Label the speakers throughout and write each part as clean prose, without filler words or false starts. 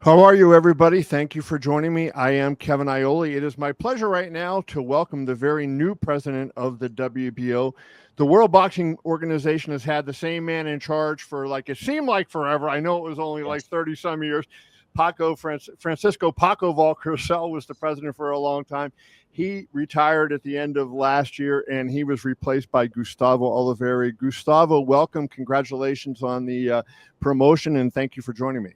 Speaker 1: How are you, everybody? Thank you for joining me. I am Kevin Ioli. It is my pleasure right now to welcome the very new president of the WBO. The World Boxing Organization has had the same man in charge for it seemed like forever. I know it was only like 30 some years. Francisco Paco Valcarcel was the president for a long time. He retired at the end of last year, and he was replaced by Gustavo Olivieri. Gustavo, welcome. Congratulations on the promotion, and thank you for joining me.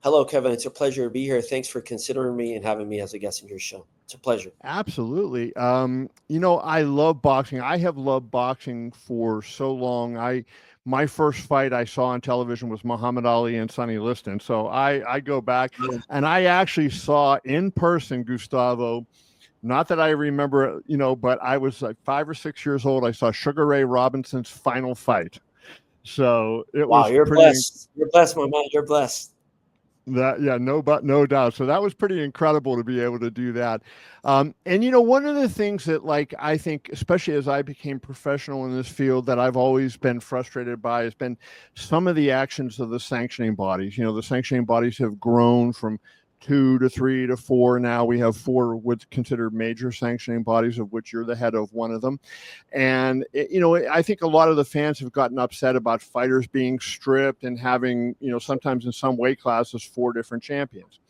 Speaker 2: Hello, Kevin. It's a pleasure to be here. Thanks for considering me and having me as a guest in your show. It's a pleasure.
Speaker 1: Absolutely. I love boxing. I have loved boxing for so long. My first fight I saw on television was Muhammad Ali and Sonny Liston. So I go back, and I actually saw in person, Gustavo. Not that I remember, but I was like 5 or 6 years old. I saw Sugar Ray Robinson's final fight. So it was
Speaker 2: you're
Speaker 1: pretty
Speaker 2: blessed. You're blessed, my man. You're blessed.
Speaker 1: No doubt. So that was pretty incredible to be able to do that. And one of the things that, I think, especially as I became professional in this field, that I've always been frustrated by has been some of the actions of the sanctioning bodies. The sanctioning bodies have grown from 2 to 3 to 4. Now we have 4 what's considered major sanctioning bodies, of which you're the head of one of them. And, I think a lot of the fans have gotten upset about fighters being stripped and having, sometimes in some weight classes, 4 different champions.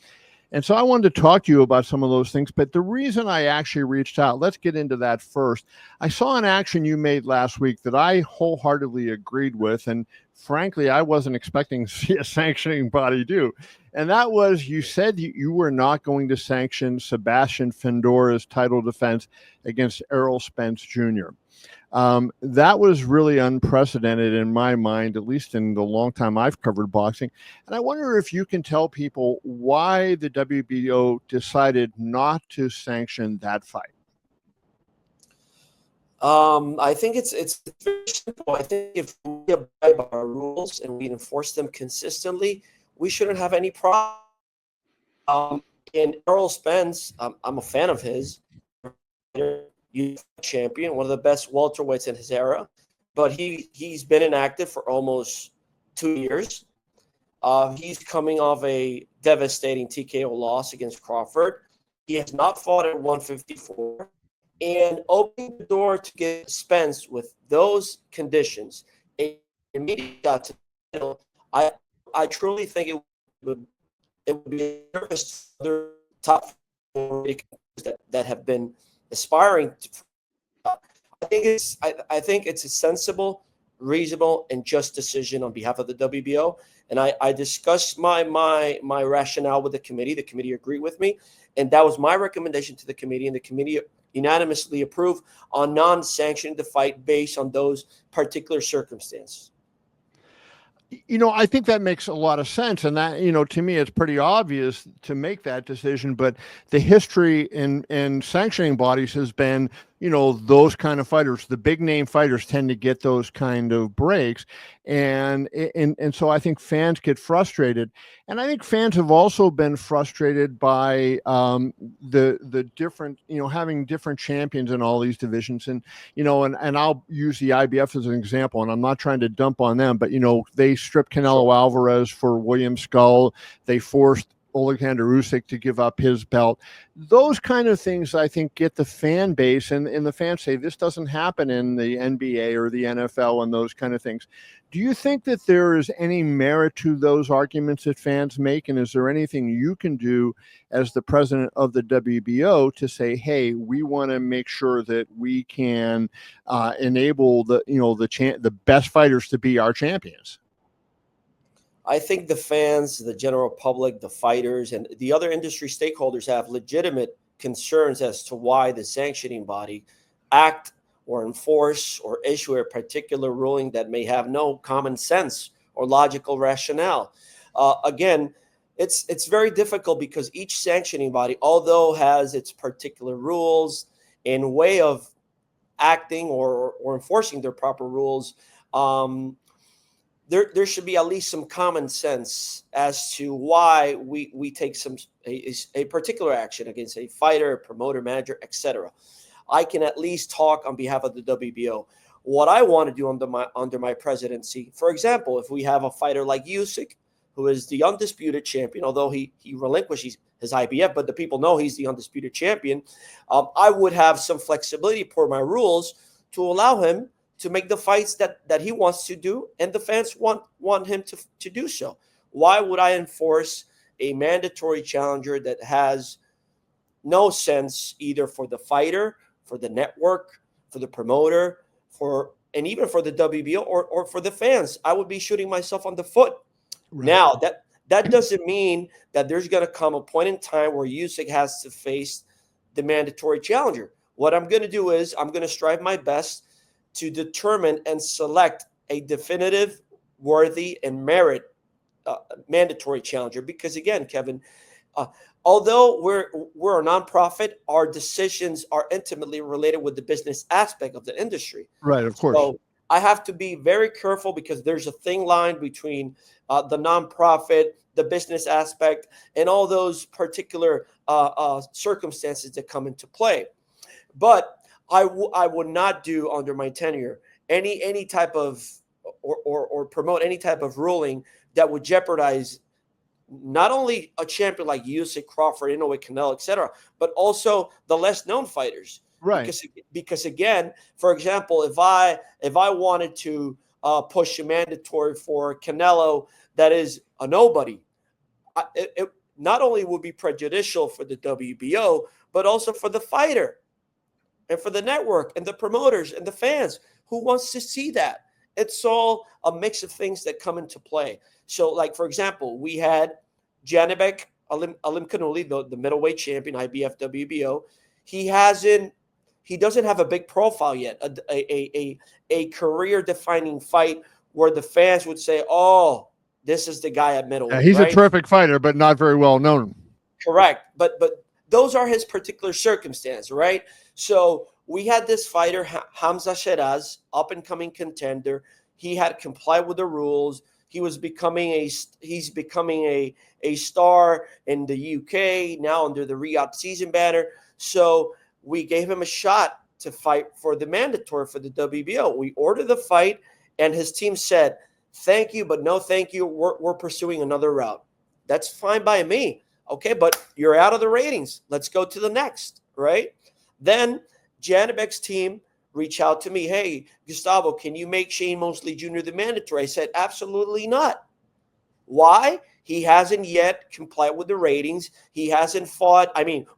Speaker 1: And so I wanted to talk to you about some of those things. But the reason I actually reached out, let's get into that first. I saw an action you made last week that I wholeheartedly agreed with. And frankly, I wasn't expecting to see a sanctioning body do. And that was, you said you were not going to sanction Sebastian Fundora's title defense against Errol Spence Jr. That was really unprecedented in my mind, at least in the long time I've covered boxing. And I wonder if you can tell people why the WBO decided not to sanction that fight.
Speaker 2: I think it's very simple. I think if we abide by our rules and we enforce them consistently, we shouldn't have any problem. And Errol Spence, I'm a fan of his. Champion, one of the best welterweights in his era, but he's been inactive for almost 2 years. He's coming off a devastating TKO loss against Crawford. He has not fought at 154, and opening the door to get Spence with those conditions, immediately got to the title. I truly think it would be a service to other top 4 that have been aspiring to. I think it's a sensible, reasonable, and just decision on behalf of the WBO. And I discussed my rationale with the committee. The committee agreed with me, and that was my recommendation to the committee. And the committee unanimously approved on non-sanctioning the fight based on those particular circumstances.
Speaker 1: I think that makes a lot of sense. And that, to me, it's pretty obvious to make that decision. But the history in sanctioning bodies has been, those kind of fighters, the big name fighters tend to get those kind of breaks. And so I think fans get frustrated. And I think fans have also been frustrated by the different, having different champions in all these divisions. And, and I'll use the IBF as an example, and I'm not trying to dump on them, but, they stripped Canelo Alvarez for William Skull. They forced Alexander Usyk to give up his belt. Those kind of things, I think, get the fan base, and the fans say this doesn't happen in the NBA or the NFL and those kind of things. Do you think that there is any merit to those arguments that fans make? And is there anything you can do as the president of the WBO to say, hey, we want to make sure that we can enable the best fighters to be our champions?
Speaker 2: I think the fans, the general public, the fighters, and the other industry stakeholders have legitimate concerns as to why the sanctioning body act or enforce or issue a particular ruling that may have no common sense or logical rationale. Again, it's very difficult because each sanctioning body, although has its particular rules and way of acting or enforcing their proper rules, there should be at least some common sense as to why we take a particular action against a fighter, promoter, manager, etc. I can at least talk on behalf of the WBO. What I want to do under my presidency, for example, if we have a fighter like Usyk, who is the undisputed champion, although he relinquished his IBF, but the people know he's the undisputed champion, I would have some flexibility per my rules to allow him to make the fights that he wants to do, and the fans want him to do so. Why would I enforce a mandatory challenger that has no sense either for the fighter, for the network, for the promoter, and even for the WBO or for the fans? I would be shooting myself on the foot. Right. Now, that doesn't mean that there's going to come a point in time where Usyk has to face the mandatory challenger. What I'm going to do is I'm going to strive my best to determine and select a definitive, worthy, and merit mandatory challenger. Because again, Kevin, although we're a nonprofit, our decisions are intimately related with the business aspect of the industry.
Speaker 1: Right, of course. So
Speaker 2: I have to be very careful because there's a thin line between the nonprofit, the business aspect, and all those particular circumstances that come into play. But I would not do under my tenure any type of or promote any type of ruling that would jeopardize not only a champion like Usyk, Crawford, Inoue, Canelo, etc., but also the less known fighters.
Speaker 1: Right.
Speaker 2: Because again, for example, if I wanted to push a mandatory for Canelo that is a nobody, it not only would be prejudicial for the WBO, but also for the fighter and for the network and the promoters and the fans. Who wants to see that? It's all a mix of things that come into play. So, like, for example, we had Janibek Alimkhanuly, the middleweight champion, IBF, WBO. He doesn't have a big profile yet, a career-defining fight where the fans would say, oh, this is the guy at middleweight.
Speaker 1: Yeah, he's
Speaker 2: right?
Speaker 1: A terrific fighter, but not very well known.
Speaker 2: Correct. But those are his particular circumstances, right? So we had this fighter, Hamza Sheraz, up-and-coming contender. He had complied with the rules. He's becoming a star in the UK, now under the Riyadh season banner. So we gave him a shot to fight for the mandatory for the WBO. We ordered the fight, and his team said, thank you, but no thank you. We're pursuing another route. That's fine by me. Okay, but you're out of the ratings. Let's go to the next, right? Then Janibek's team reached out to me. Hey, Gustavo, can you make Shane Mosley Jr. the mandatory? I said, absolutely not. Why? He hasn't yet complied with the ratings. He hasn't fought,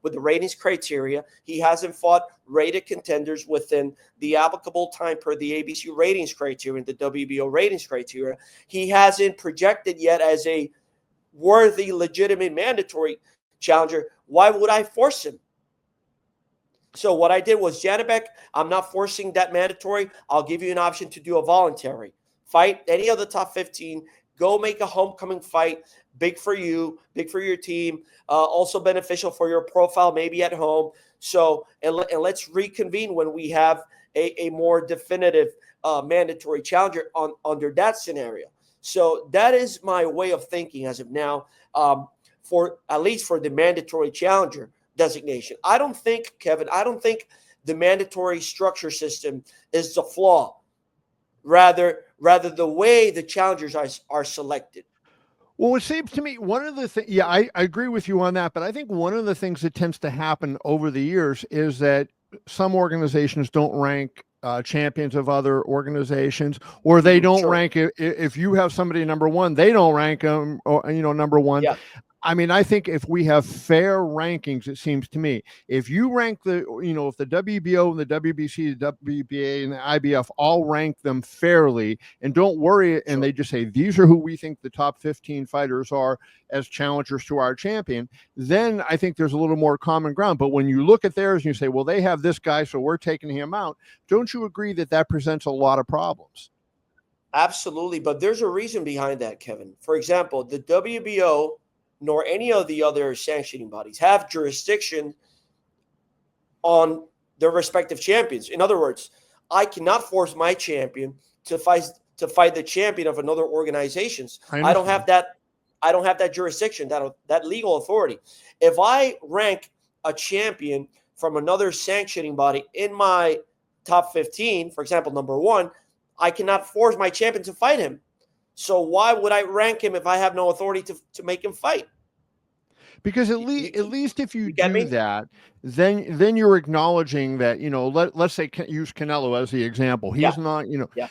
Speaker 2: with the ratings criteria. He hasn't fought rated contenders within the applicable time per the ABC ratings criteria and the WBO ratings criteria. He hasn't projected yet as a worthy, legitimate mandatory challenger. Why would I force him? So what I did was, Janibek, I'm not forcing that mandatory. I'll give you an option to do a voluntary fight. Any of the top 15, go make a homecoming fight. Big for you, big for your team. Also beneficial for your profile, maybe at home. So, and let's reconvene when we have a more definitive mandatory challenger under that scenario. So that is my way of thinking as of now, for at least for the mandatory challenger designation. I don't think, Kevin, the mandatory structure system is the flaw. Rather the way the challengers are selected.
Speaker 1: Well, it seems to me one of the things, yeah, I agree with you on that, but I think one of the things that tends to happen over the years is that some organizations don't rank champions of other organizations, or they don't rank it. If you have somebody number one, they don't rank them, or number one. Yeah. I think if we have fair rankings, it seems to me, if you rank if the WBO and the WBC, the WBA and the IBF all rank them fairly and don't worry, and they just say, these are who we think the top 15 fighters are as challengers to our champion, then I think there's a little more common ground. But when you look at theirs and you say, well, they have this guy, so we're taking him out, don't you agree that presents a lot of problems?
Speaker 2: Absolutely. But there's a reason behind that, Kevin. For example, the WBO nor any of the other sanctioning bodies have jurisdiction on their respective champions. In other words, I cannot force my champion to fight the champion of another organization's. I don't have that jurisdiction, that legal authority. If I rank a champion from another sanctioning body in my top 15, for example, number one, I cannot force my champion to fight him. So why would I rank him if I have no authority to make him fight?
Speaker 1: Because at
Speaker 2: You
Speaker 1: least if you
Speaker 2: get
Speaker 1: do
Speaker 2: me?
Speaker 1: that, then you're acknowledging that, let's say use Canelo as the example.
Speaker 2: Yeah,
Speaker 1: He's not,
Speaker 2: yeah,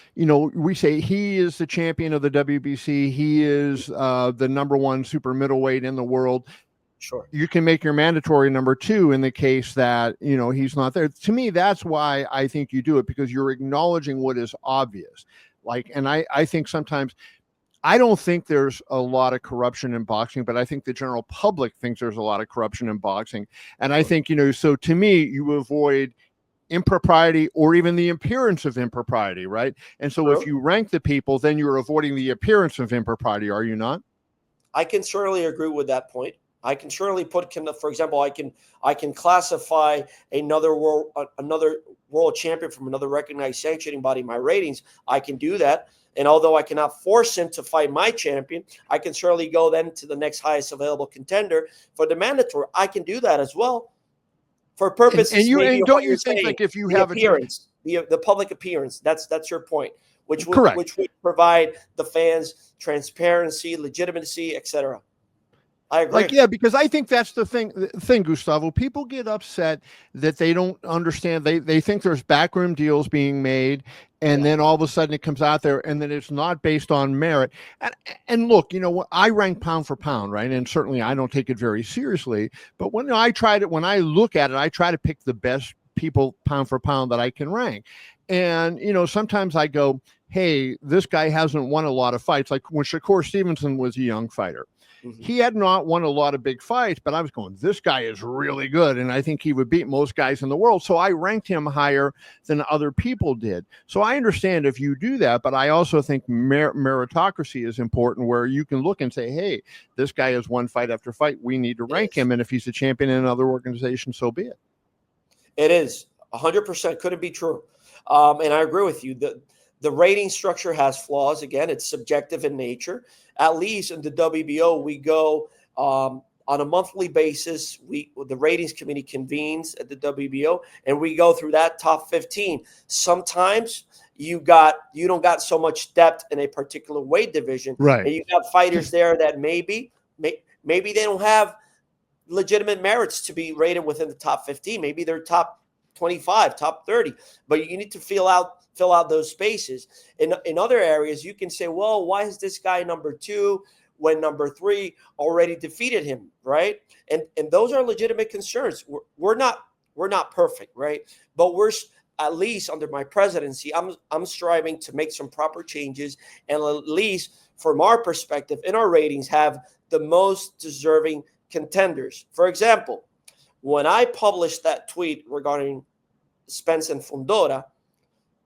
Speaker 1: we say he is the champion of the WBC. He is the number one super middleweight in the world.
Speaker 2: sure.
Speaker 1: You can make your mandatory number two in the case that, he's not there. To me, that's why I think you do it, because you're acknowledging what is obvious. And I think sometimes, I don't think there's a lot of corruption in boxing, but I think the general public thinks there's a lot of corruption in boxing. And I
Speaker 2: Sure.
Speaker 1: think, so to me, you avoid impropriety or even the appearance of impropriety, right? And so if
Speaker 2: True.
Speaker 1: you rank the people, then you're avoiding the appearance of impropriety, are you not?
Speaker 2: I can certainly agree with that point. I can certainly for example, I can classify another world champion from another recognized sanctioning body in my ratings. I can do that. And although I cannot force him to fight my champion, I can certainly go then to the next highest available contender for the mandatory. I can do that as well, for purposes maybe
Speaker 1: and
Speaker 2: of
Speaker 1: don't
Speaker 2: what
Speaker 1: you
Speaker 2: you're
Speaker 1: think,
Speaker 2: saying,
Speaker 1: like, if you
Speaker 2: the
Speaker 1: have
Speaker 2: appearance, the public appearance. That's your point,
Speaker 1: correct.
Speaker 2: which would provide the fans transparency, legitimacy, etc. I agree.
Speaker 1: Yeah, because I think that's the thing, Gustavo. People get upset that they don't understand. They think there's backroom deals being made, and
Speaker 2: Yeah.
Speaker 1: then all of a sudden it comes out there, and then it's not based on merit. And look, I rank pound for pound, right? And certainly I don't take it very seriously. But when I look at it, I try to pick the best people pound for pound that I can rank. And sometimes I go, hey, this guy hasn't won a lot of fights. Like when Shakur Stevenson was a young fighter.
Speaker 2: Mm-hmm.
Speaker 1: He had not won a lot of big fights, but I was going, this guy is really good. And I think he would beat most guys in the world. So I ranked him higher than other people did. So I understand if you do that, but I also think meritocracy is important, where you can look and say, hey, this guy has won fight after fight. We need to rank him. And if he's a champion in another organization, so be it.
Speaker 2: It is 100% couldn't be true. And I agree with you. The rating structure has flaws. Again, it's subjective in nature. At least in the WBO, we go on a monthly basis. The ratings committee convenes at the WBO, and we go through that top 15. Sometimes you don't got so much depth in a particular weight division,
Speaker 1: right?
Speaker 2: And you got fighters there that maybe they don't have legitimate merits to be rated within the top 15. Maybe they're top 25, top 30, but you need to fill out those spaces. In other areas, you can say, well, why is this guy number 2 when number 3 already defeated him, right? And those are legitimate concerns. We're not perfect, right? But we're, at least under my presidency, I'm striving to make some proper changes, and at least from our perspective in our ratings have the most deserving contenders. For example, when I published that tweet regarding Spence and Fundora,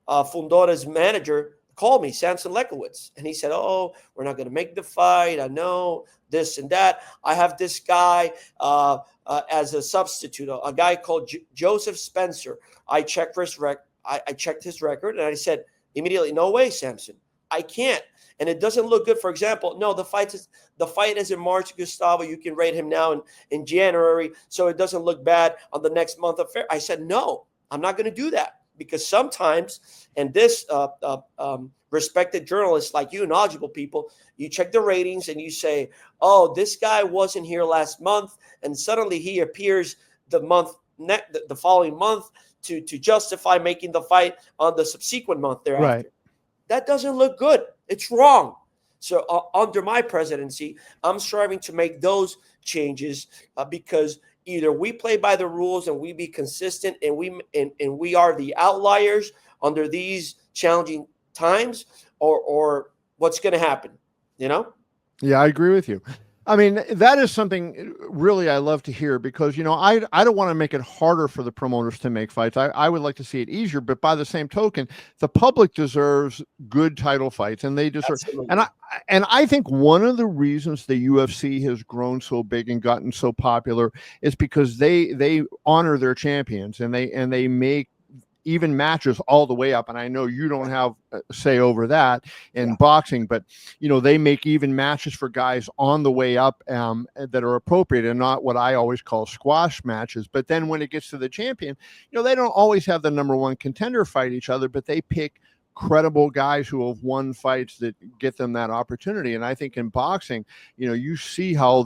Speaker 2: Fundora's manager called me, Samson Lekowitz, and he said, oh, we're not going to make the fight. I know this and that. I have this guy as a substitute, a guy called Joseph Spencer. I checked his record, and I said immediately, no way, Samson. I can't. And it doesn't look good. For example, no, the fight is in March, Gustavo. You can rate him now in January, so it doesn't look bad on the next month of fair. I said, no, I'm not going to do that, because sometimes, and this respected journalists like you, knowledgeable people, you check the ratings and you say, oh, this guy wasn't here last month, and suddenly he appears the following month to justify making the fight on the subsequent month thereafter.
Speaker 1: Right.
Speaker 2: That doesn't look good. It's wrong. So under my presidency, I'm striving to make those changes because either we play by the rules and we be consistent, and we are the outliers under these challenging times, or what's going to happen,
Speaker 1: Yeah, I agree with you. I mean, that is something really I love to hear, because, I don't want to make it harder for the promoters to make fights. I would like to see it easier, but by the same token, the public deserves good title fights, and they deserve.
Speaker 2: Absolutely.
Speaker 1: And I think one of the reasons the UFC has grown so big and gotten so popular is because they honor their champions, and they make even matches all the way up. And I know you don't have a say over that in boxing, but they make even matches for guys on the way up that are appropriate, and not what I always call squash matches. But then when it gets to the champion, they don't always have the number one contender fight each other, but they pick credible guys who have won fights that get them that opportunity. And I think in boxing, you see how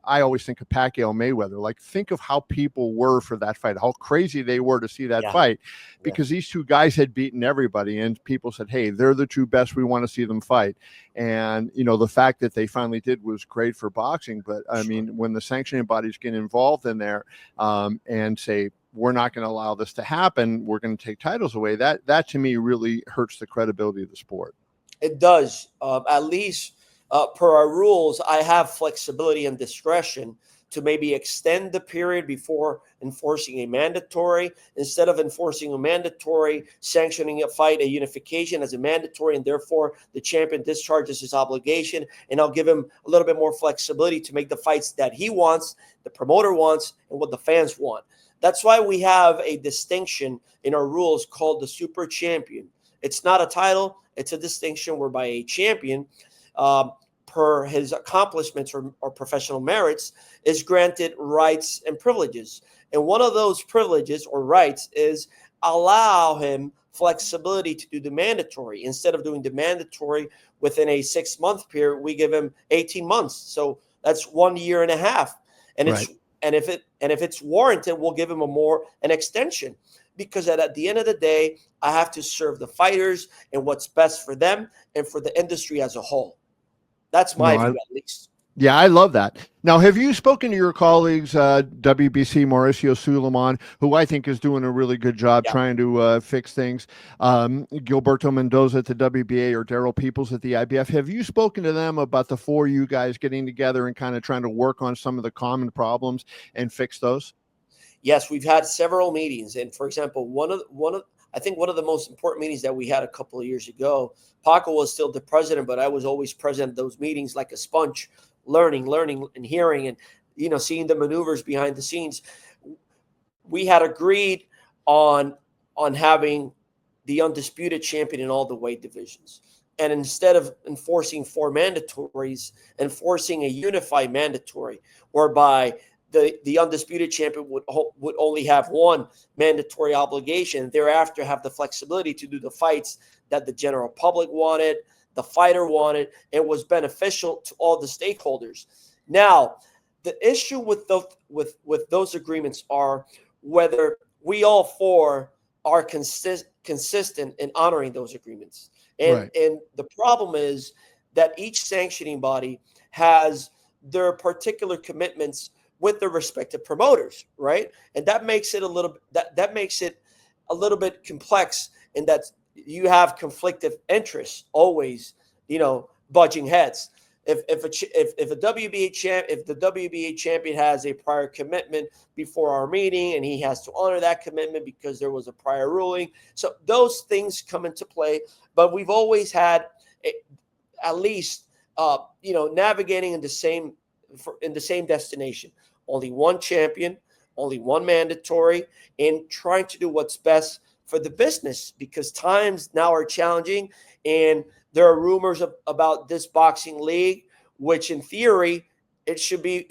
Speaker 1: I always think of Pacquiao Mayweather. Like, think of how people were for that fight, how crazy they were to see that fight, because these two guys had beaten everybody, and people said, hey, they're the two best, we want to see them fight. And the fact that they finally did was great for boxing. But I mean, when the sanctioning bodies get involved in there and say, we're not going to allow this to happen, we're going to take titles away, that to me really hurts the credibility of the sport.
Speaker 2: It does. At least per our rules, I have flexibility and discretion to maybe extend the period before enforcing a mandatory, instead of enforcing a mandatory, sanctioning a fight, a unification as a mandatory, and therefore the champion discharges his obligation, and I'll give him a little bit more flexibility to make the fights that he wants, the promoter wants, and what the fans want. That's why we have a distinction in our rules called the super champion. It's not a title, it's a distinction whereby a champion, per his accomplishments or professional merits, is granted rights and privileges. And one of those privileges or rights is allow him flexibility to do the mandatory. Instead of doing the mandatory within a 6-month period, we give him 18 months. So that's 1 year and a half. And it's and if it's warranted, we'll give him an extension, because at the end of the day, I have to serve the fighters and what's best for them and for the industry as a whole. That's my view, at least.
Speaker 1: Yeah, I love that. Now, have you spoken to your colleagues, WBC Mauricio Suleiman, who I think is doing a really good job trying to fix things, Gilberto Mendoza at the WBA, or Daryl Peoples at the IBF? Have you spoken to them about the four of you guys getting together and kind of trying to work on some of the common problems and fix those?
Speaker 2: Yes, we've had several meetings. And for example, I think one of the most important meetings that we had a couple of years ago, Paco was still the president, but I was always present at those meetings like a sponge, learning and hearing, and seeing the maneuvers behind the scenes. We had agreed on having the undisputed champion in all the weight divisions. And instead of enforcing 4 mandatories, enforcing a unified mandatory, whereby the undisputed champion would only have 1 mandatory obligation, thereafter have the flexibility to do the fights that the general public wanted, the fighter wanted, and was beneficial to all the stakeholders. Now, the issue with those agreements are whether we all 4 are consistent in honoring those agreements. And the problem is that each sanctioning body has their particular commitments with their respective promoters, right? And that makes it a little bit complex, in that you have conflictive interests always, butting heads. If the WBA champion has a prior commitment before our meeting, and he has to honor that commitment because there was a prior ruling, so those things come into play. But we've always had at least navigating in the same destination. Only 1 champion, only 1 mandatory, and trying to do what's best for the business, because times now are challenging, and there are rumors about this boxing league, which in theory it should be.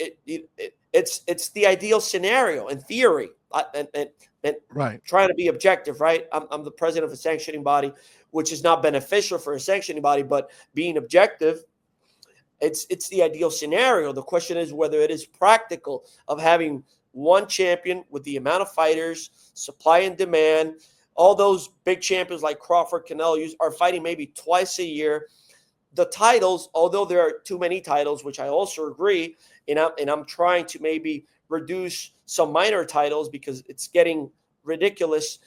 Speaker 2: It's the ideal scenario in theory, and trying to be objective, right? I'm the president of a sanctioning body, which is not beneficial for a sanctioning body, but being objective, it's the ideal scenario. The question is whether it is practical of having 1 champion with the amount of fighters, supply and demand. All those big champions like Crawford, Canelo are fighting maybe twice a year. The titles, although there are too many titles, which I also agree, and I'm trying to maybe reduce some minor titles because it's getting ridiculous.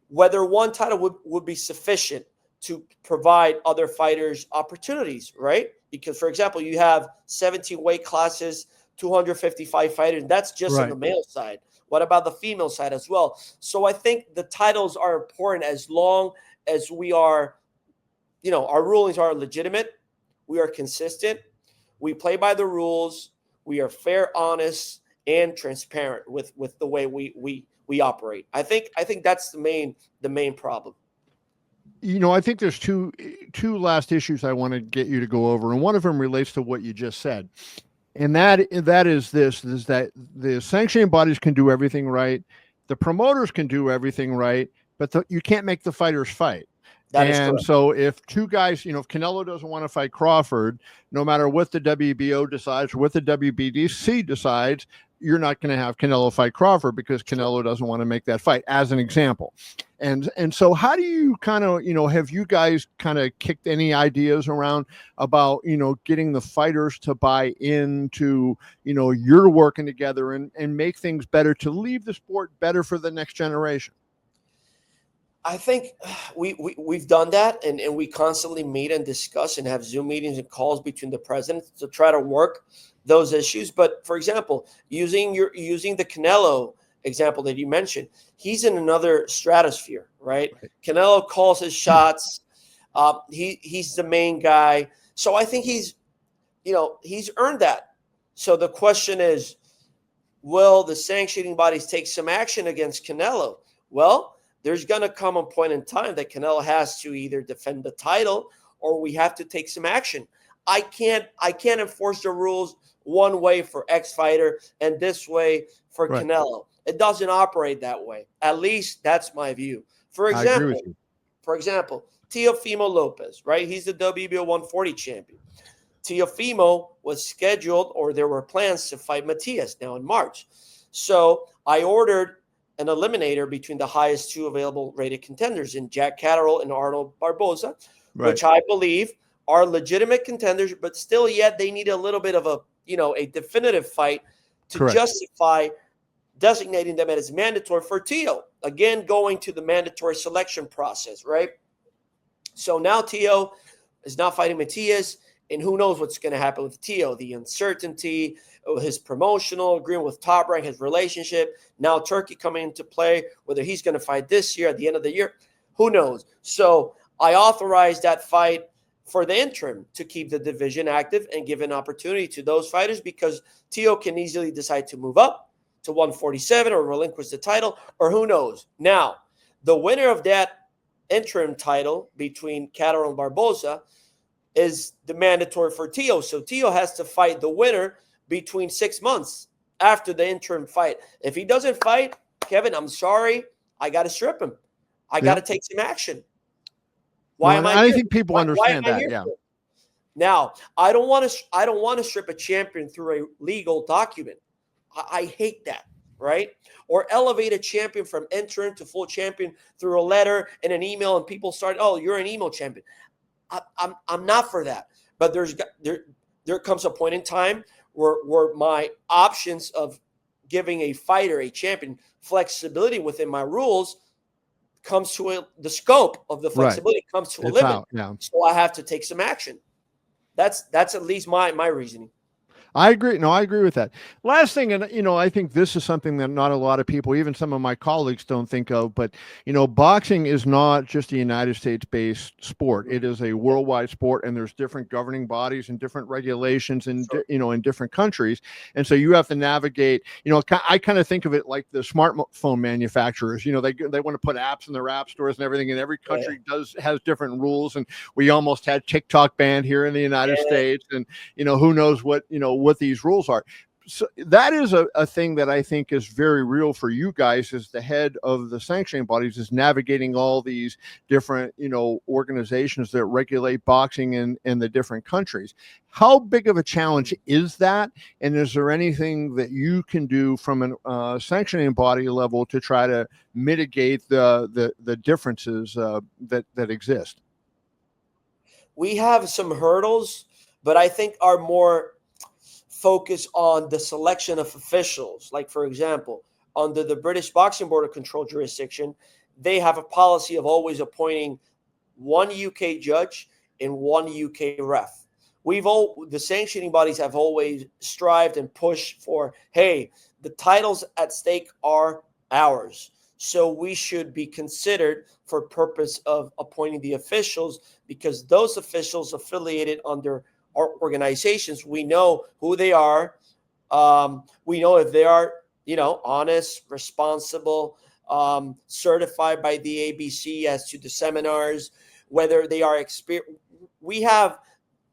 Speaker 2: Whether 1 title would be sufficient to provide other fighters opportunities, right? Because, for example, you have 17 weight classes, 255 fighters, and that's just on the male side. What about the female side as well? So I think the titles are important as long as we are, our rulings are legitimate, we are consistent, we play by the rules, we are fair, honest, and transparent with the way we operate. I think that's the main problem.
Speaker 1: I think there's two last issues I want to get you to go over, and one of them relates to what you just said. And that is that the sanctioning bodies can do everything right, the promoters can do everything right, but you can't make the fighters fight.
Speaker 2: That is
Speaker 1: And
Speaker 2: correct.
Speaker 1: so if two guys, if Canelo doesn't want to fight Crawford, no matter what the WBO decides, what the WBDC decides, you're not going to have Canelo fight Crawford because Canelo doesn't want to make that fight, as an example. And so how do you kind of, have you guys kind of kicked any ideas around about, getting the fighters to buy into, you're working together and make things better to leave the sport better for the next generation?
Speaker 2: I think we've done that, and we constantly meet and discuss and have Zoom meetings and calls between the presidents to try to work those issues. But for example, using the Canelo example that you mentioned, he's in another stratosphere, right? Canelo calls his shots. He's the main guy, so I think he's earned that. So the question is, will the sanctioning bodies take some action against Canelo? Well, there's going to come a point in time that Canelo has to either defend the title or we have to take some action. I can't enforce the rules one way for X fighter and this way for Canelo. It doesn't operate that way. At least that's my view. For example, Teofimo Lopez, right? He's the WBO 140 champion. Teofimo was scheduled, or there were plans to fight Matias now in March. So I ordered an eliminator between the highest two available rated contenders in Jack Catterall and Arnold Barboza, which I believe are legitimate contenders, but still yet they need a little bit of a definitive fight to justify designating them as mandatory for Teo. Again, going to the mandatory selection process, right? So now Teo is not fighting Matias, and who knows what's going to happen with Teo, the uncertainty, his promotional agreement with Top Rank, his relationship, now Turkey coming into play, whether he's going to fight this year at the end of the year, who knows? So I authorized that fight for the interim to keep the division active and give an opportunity to those fighters, because Teo can easily decide to move up to 147 or relinquish the title, or who knows. Now, the winner of that interim title between Catterall and Barboza is the mandatory for Teo. So Teo has to fight the winner between 6 months after the interim fight. If he doesn't fight, Kevin, I'm sorry, I got to strip him. I got to take some action. Why am I here?
Speaker 1: I think people understand that. Yeah.
Speaker 2: Now, I don't want to strip a champion through a legal document. I hate that, right? Or elevate a champion from interim to full champion through a letter and an email, and people start, oh, you're an email champion. I'm not for that. But there comes a point in time where my options of giving a fighter, a champion, flexibility within my rules comes to the scope of the flexibility comes to a limit. So I have to take some action. That's at least my reasoning.
Speaker 1: I agree. No, I agree with that. Last thing, and I think this is something that not a lot of people, even some of my colleagues, don't think of, but boxing is not just a United States-based sport. It is a worldwide sport, and there's different governing bodies and different regulations in in different countries, and so you have to navigate. I kind of think of it like the smartphone manufacturers. They want to put apps in their app stores and everything, and every country has different rules. And we almost had TikTok banned here in the United States, and who knows what these rules are. So that is a thing that I think is very real for you guys as the head of the sanctioning bodies, is navigating all these different, organizations that regulate boxing in the different countries. How big of a challenge is that? And is there anything that you can do from a sanctioning body level to try to mitigate the differences that exist?
Speaker 2: We have some hurdles, but I think are more focus on the selection of officials. Like, for example, under the British Boxing Board of Control jurisdiction, they have a policy of always appointing one UK judge and one UK ref. The sanctioning bodies have always strived and pushed for, hey, the titles at stake are ours, so we should be considered for purpose of appointing the officials, because those officials affiliated under our organizations, we know who they are. We know if they are, honest, responsible, certified by the ABC as to the seminars, whether they are experienced. We have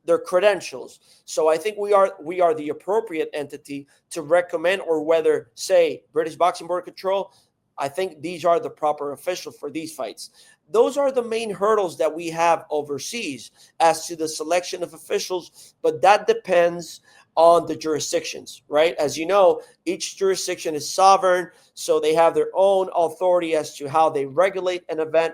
Speaker 2: their credentials. So I think we are the appropriate entity to recommend, or whether, say, British Boxing Board of Control, I think these are the proper officials for these fights. Those are the main hurdles that we have overseas as to the selection of officials, but that depends on the jurisdictions, right? As you know, each jurisdiction is sovereign, so they have their own authority as to how they regulate an event.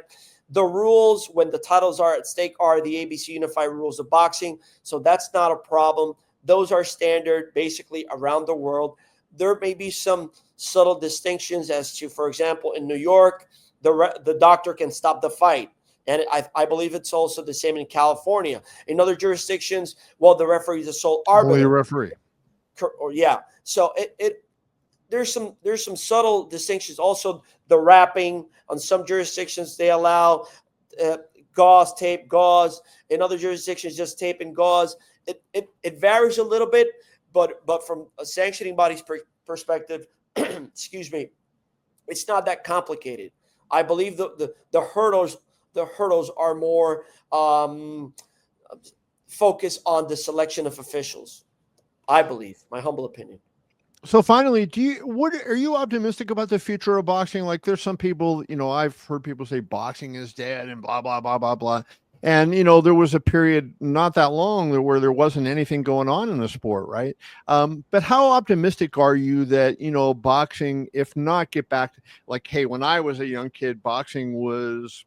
Speaker 2: The rules when the titles are at stake are the ABC Unified Rules of Boxing, so that's not a problem. Those are standard basically around the world. There may be some subtle distinctions as to, for example, in New York, the doctor can stop the fight. And I believe it's also the same in California. In other jurisdictions, well, the referee is the sole arbiter.
Speaker 1: Only a referee.
Speaker 2: Or yeah. So there's some subtle distinctions. Also, the wrapping on some jurisdictions they allow gauze, tape, gauze. In other jurisdictions, just tape and gauze. It varies a little bit, but from a sanctioning body's perspective, excuse me, it's not that complicated. I believe the hurdles are more focused on the selection of officials. I believe, my humble opinion.
Speaker 1: So finally, are you optimistic about the future of boxing? Like there's some people, I've heard people say boxing is dead and blah, blah, blah, blah, blah. And, there was a period not that long where there wasn't anything going on in the sport, right? But how optimistic are you that, boxing, if not get back, like, hey, when I was a young kid, boxing was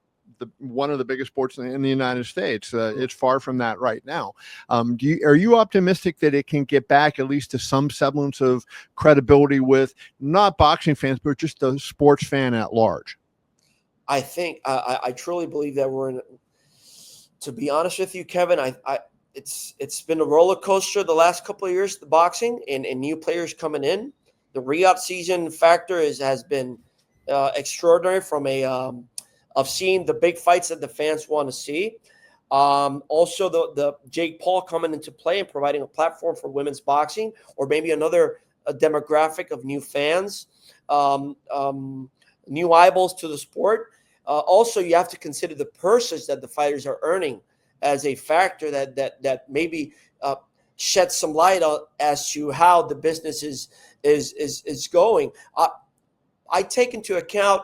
Speaker 1: one of the biggest sports in the United States. It's far from that right now. Are you optimistic that it can get back at least to some semblance of credibility with not boxing fans, but just the sports fan at large?
Speaker 2: I think I truly believe that we're in. To be honest with you, Kevin, it's been a roller coaster the last couple of years, the boxing and new players coming in. The re-up season factor has been extraordinary from of seeing the big fights that the fans want to see. Also, the Jake Paul coming into play and providing a platform for women's boxing, or maybe another demographic of new fans, new eyeballs to the sport. Also, you have to consider the purses that the fighters are earning as a factor that maybe sheds some light on as to how the business is going. I take into account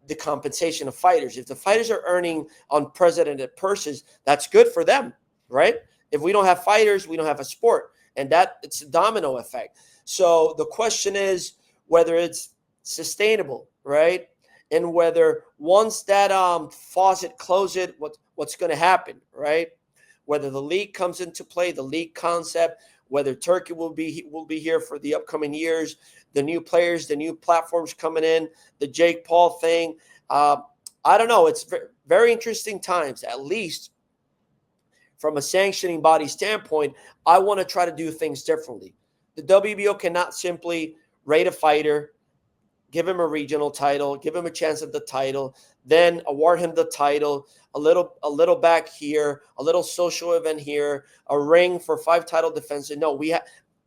Speaker 2: the compensation of fighters. If the fighters are earning unprecedented purses, that's good for them, right? If we don't have fighters, we don't have a sport, and it's a domino effect. So the question is whether it's sustainable, right? And whether once that faucet closes, what's going to happen, right? Whether the league comes into play, the league concept, whether Turkey will be here for the upcoming years, the new players, the new platforms coming in, the Jake Paul thing. I don't know. It's very interesting times, at least from a sanctioning body standpoint. I want to try to do things differently. The WBO cannot simply rate a fighter, give him a regional title, give him a chance at the title, then award him the title, a little back here, a little social event here, a ring for 5 title defenses. No,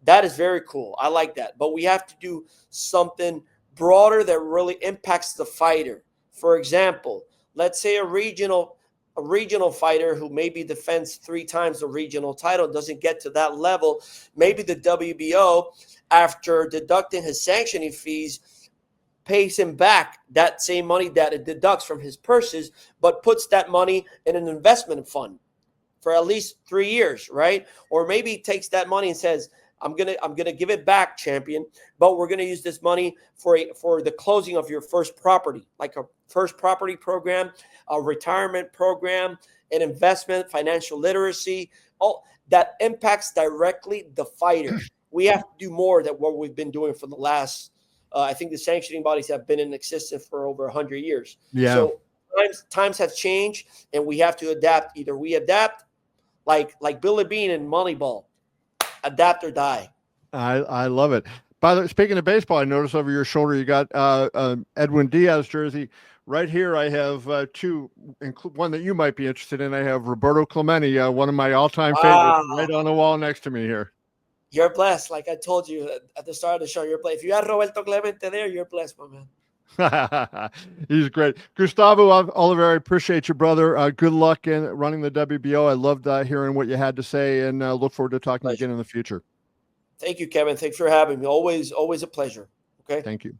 Speaker 2: that is very cool. I like that. But we have to do something broader that really impacts the fighter. For example, let's say a regional fighter who maybe defends 3 times the regional title doesn't get to that level. Maybe the WBO, after deducting his sanctioning fees, pays him back that same money that it deducts from his purses, but puts that money in an investment fund for at least 3 years, right? Or maybe he takes that money and says, I'm gonna give it back, champion, but we're gonna use this money for the closing of your first property, like a first property program, a retirement program, an investment, financial literacy, all that impacts directly the fighter. We have to do more than what we've been doing for the last. I think the sanctioning bodies have been in existence for over 100 years.
Speaker 1: Yeah.
Speaker 2: So times have changed, and we have to adapt. Either we adapt, like Billy Bean in Moneyball, adapt or die.
Speaker 1: I love it. By the way, speaking of baseball, I noticed over your shoulder you got Edwin Diaz jersey. Right here, I have 2, one that you might be interested in. I have Roberto Clemente, one of my all-time favorites, right on the wall next to me here.
Speaker 2: You're blessed. Like I told you at the start of the show, you're blessed. If you had Roberto Clemente there, you're blessed, my man.
Speaker 1: He's great. Gustavo Olivieri, I appreciate you, brother. Good luck in running the WBO. I loved hearing what you had to say, and look forward to talking again in the future.
Speaker 2: Thank you, Kevin. Thanks for having me. Always a pleasure. Okay.
Speaker 1: Thank you.